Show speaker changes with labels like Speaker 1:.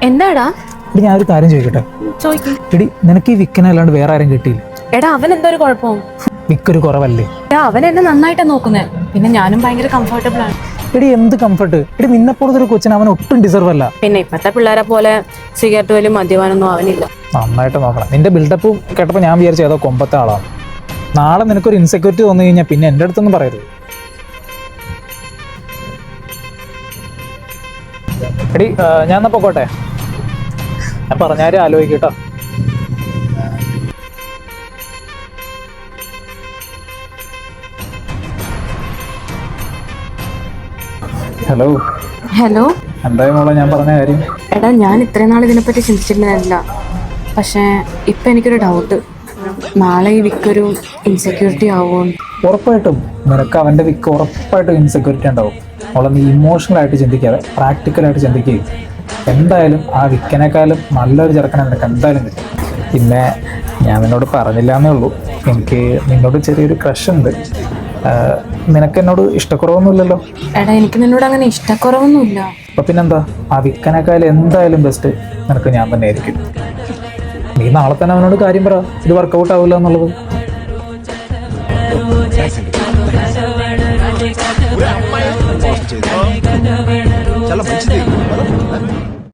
Speaker 1: എന്താടാ?
Speaker 2: എടി ഞാൻ ഒരു കാര്യം ചോദിക്കട്ടെ?
Speaker 1: ചോദിക്കും.
Speaker 2: എടി നിനക്ക് ഈ വിക്കനല്ലാണ്ട് വേറെ ആരും കിട്ടിയില്ല?
Speaker 1: എടാ അവൻ എന്തോ ഒരു കുഴപ്പം.
Speaker 2: വിക്കൊരു കുറവല്ലേ?
Speaker 1: അവൻ എന്നെ നന്നായിട്ടാ നോക്കുന്നേ. പിന്നെ ഞാനും ഭയങ്കര കംഫർട്ടബിൾ ആണ്.
Speaker 2: എടി എന്ത് കംഫർട്ട്? എടി നിന്നെപ്പോലത്തെ ഒരു കൊച്ചിന് അവൻ ഒട്ടും ഡിസർവ് അല്ല.
Speaker 1: പിന്നെ ഇപ്പത്തെ പിള്ളേരെ പോലെ സിഗരറ്റ് വലിയ മദ്യപാനൊന്നും അവനില്ല.
Speaker 2: നന്നായിട്ട് നോക്കണം. നിന്റെ ബിൽഡപ്പ് കേട്ടപ്പോൾ ഞാൻ വിചാരിച്ചു ഏതോ കൊമ്പത്തെ ആളാണ്. നാളെ നിനക്കൊരു ഇൻസെക്യൂരിറ്റി തോന്നു കഴിഞ്ഞാൽ പിന്നെ എൻ്റെ അടുത്തൊന്നും പറയരുത്. എടി ഞാൻ എന്നാ പോട്ടെ. ഞാൻ പറഞ്ഞാലും ആലോചിക്കട്ടോ. ഹലോ.
Speaker 1: ഹലോ.
Speaker 2: എന്തായി മോളെ ഞാൻ പറഞ്ഞ കാര്യം?
Speaker 1: എടാ ഞാൻ ഇത്രയും നാൾ ഇതിനെപ്പറ്റി ചിന്തിച്ചിട്ടുണ്ടായിരുന്നില്ല. പക്ഷേ ഇപ്പം എനിക്കൊരു ഡൗട്ട്. നാളെ ഈ വിക്കൊരു ഇൻസെക്യൂരിറ്റി ആവുമോ?
Speaker 2: ഉറപ്പായിട്ടും നിനക്ക് അവൻ്റെ വിക്ക് ഉറപ്പായിട്ടും ഇൻസെക്യൂരിറ്റി ഉണ്ടാവും. അവളെ നീ ഇമോഷണലായിട്ട് ചിന്തിക്കാതെ പ്രാക്ടിക്കലായിട്ട് ചിന്തിക്കുകയും എന്തായാലും ആ വിക്കനേക്കാളും നല്ലൊരു ചെറുക്കനെ നിനക്ക് എന്തായാലും കിട്ടും. പിന്നെ ഞാൻ നിന്നോട് പറഞ്ഞില്ല എന്നേ ഉള്ളൂ, എനിക്ക് നിന്നോട് ചെറിയൊരു ക്രഷ് ഉണ്ട്. നിനക്ക് എന്നോട് ഇഷ്ടക്കുറവൊന്നുമില്ലല്ലോ?
Speaker 1: എടാ എനിക്ക് നിന്നോട് അങ്ങനെ ഇഷ്ടക്കുറവൊന്നുമില്ല.
Speaker 2: അപ്പം പിന്നെന്താ, ആ വിക്കനേക്കാളും എന്തായാലും ബെസ്റ്റ് നിനക്ക് ഞാൻ തന്നെ ആയിരിക്കും. നീ നാളെ തന്നെ അവനോട് കാര്യം പറ, ഇത് വർക്കൗട്ട് ആവില്ല എന്നുള്ളത്.
Speaker 3: చాలా మంచిది.